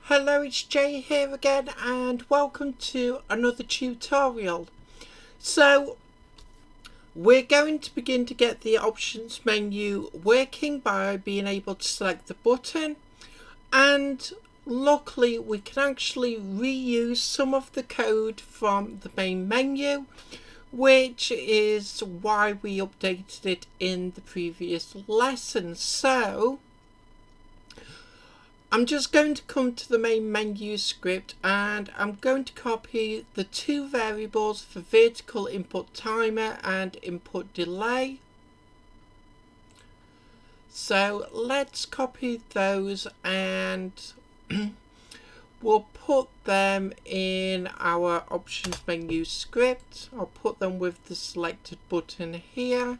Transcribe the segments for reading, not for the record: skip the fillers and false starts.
Hello, it's Jay here again and welcome to another tutorial. So we're going to begin to get the options menu working by being able to select the button, and luckily we can actually reuse some of the code from the main menu, which is why we updated it in the previous lesson. So I'm just going to come to the main menu script and I'm going to copy the two variables for vertical input timer and input delay. So let's copy those and we'll put them in our options menu script. I'll put them with the selected button here.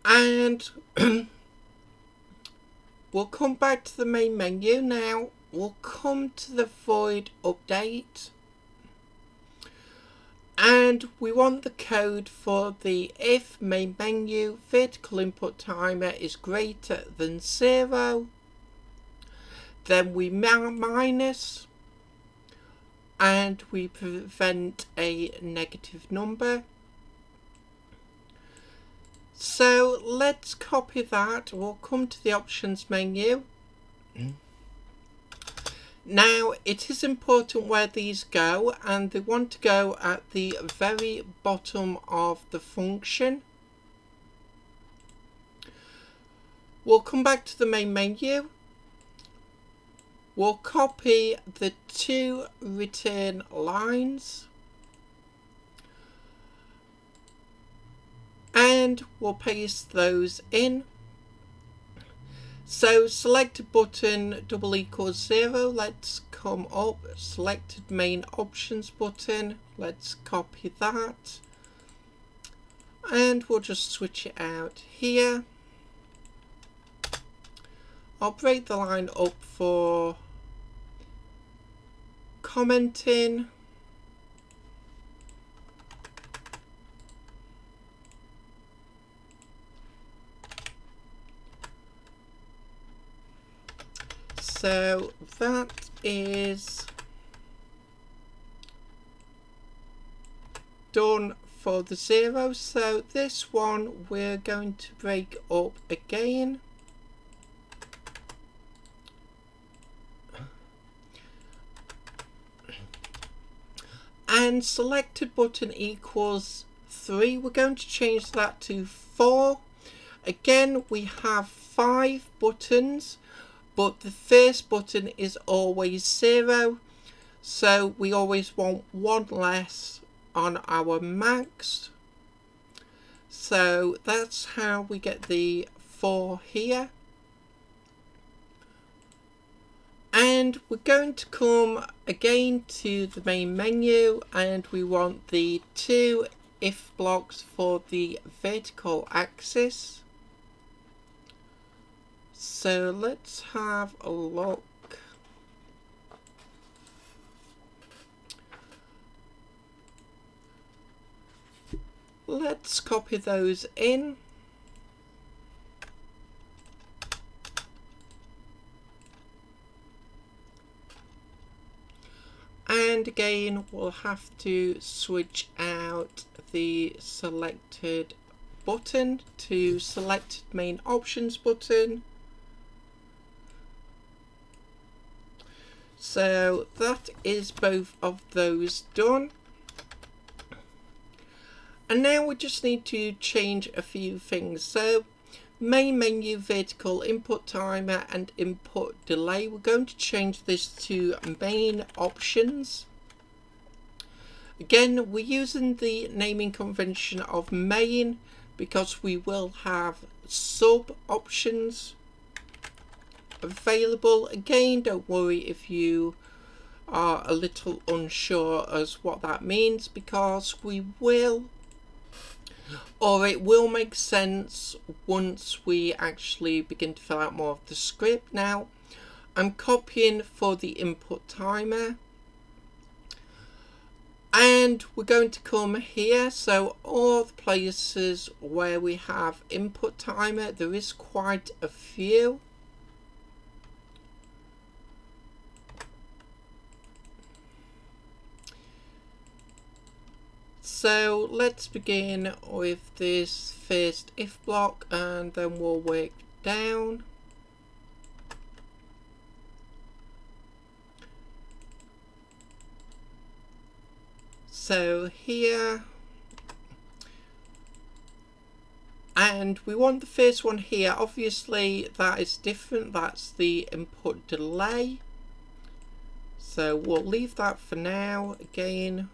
And we'll come back to the main menu now. We'll come to the void update. And we want the code for the if main menu vertical input timer is greater than 0. Then we minus and we prevent a negative number. So let's copy that. We'll come to the options menu. Now it is important where these go, and they want to go at the very bottom of the function. We'll come back to the main menu. We'll copy the two return lines. And we'll paste those in. So selected button double equals 0. Let's come up, selected main options button. Let's copy that. And we'll just switch it out here. I'll break the line up for commenting. So that is done for the 0. So this one we're going to break up again. And selected button equals 3. We're going to change that to 4. Again, we have 5 buttons, but the first button is always 0, so we always want one less on our max. So that's how we get the 4 here. And we're going to come again to the main menu, and we want the two if blocks for the vertical axis. So let's have a look. Let's copy those in. And again, we'll have to switch out the selected button to selected main options button. So that is both of those done. And now we just need to change a few things. So main menu vertical input timer and input delay, we're going to change this to main options. Again, we're using the naming convention of main because we will have sub options available. Again, don't worry if you are a little unsure as what that means, because we will, or it will make sense once we actually begin to fill out more of the script. Now I'm copying for the input timer, and we're going to come here. So all the places where we have input timer, there is quite a few. So let's begin with this first if block and then we'll work down. So here, and we want the first one here. Obviously that is different, that's the input delay. So we'll leave that for now. Again,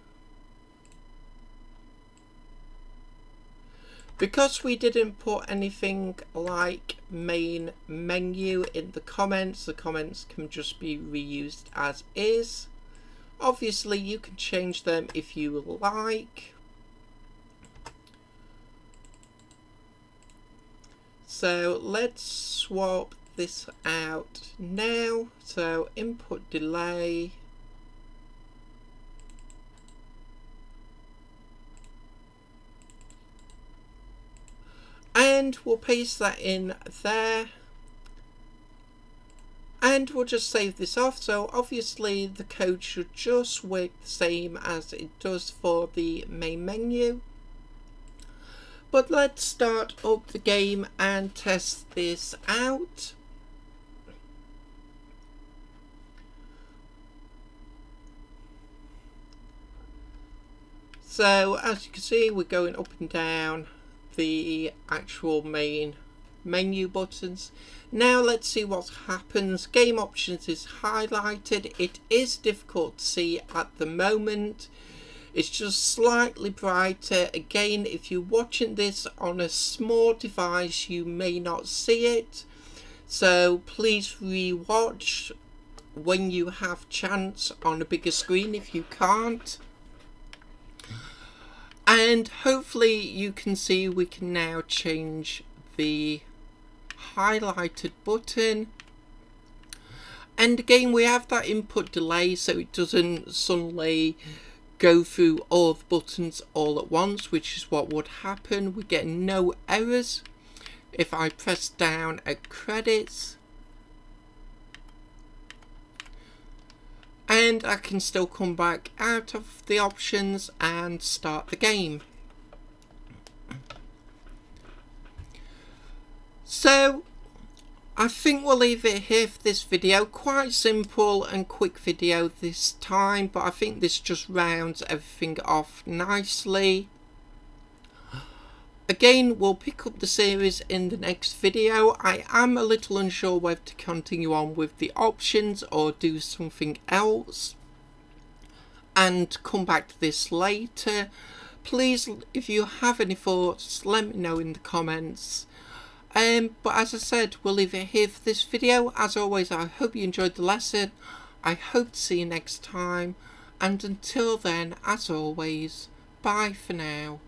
because we didn't put anything like main menu in the comments can just be reused as is. Obviously you can change them if you like. So let's swap this out now. So input delay. And we'll paste that in there. And we'll just save this off. So obviously the code should just work the same as it does for the main menu. But let's start up the game and test this out. So as you can see, we're going up and down the actual main menu buttons. Now let's see what happens. Game options is highlighted. It is difficult to see at the moment. It's just slightly brighter. Again, if you're watching this on a small device, you may not see it. So please re-watch when you have chance on a bigger screen if you can't. And hopefully you can see we can now change the highlighted button. And again, we have that input delay so it doesn't suddenly go through all the buttons all at once, which is what would happen. We get no errors if I press down at credits. And I can still come back out of the options and start the game. So I think we'll leave it here for this video. Quite simple and quick video this time, but I think this just rounds everything off nicely. Again, we'll pick up the series in the next video. I am a little unsure whether to continue on with the options or do something else and come back to this later. Please, if you have any thoughts, let me know in the comments. But as I said, we'll leave it here for this video. As always, I hope you enjoyed the lesson. I hope to see you next time. And until then, as always, bye for now.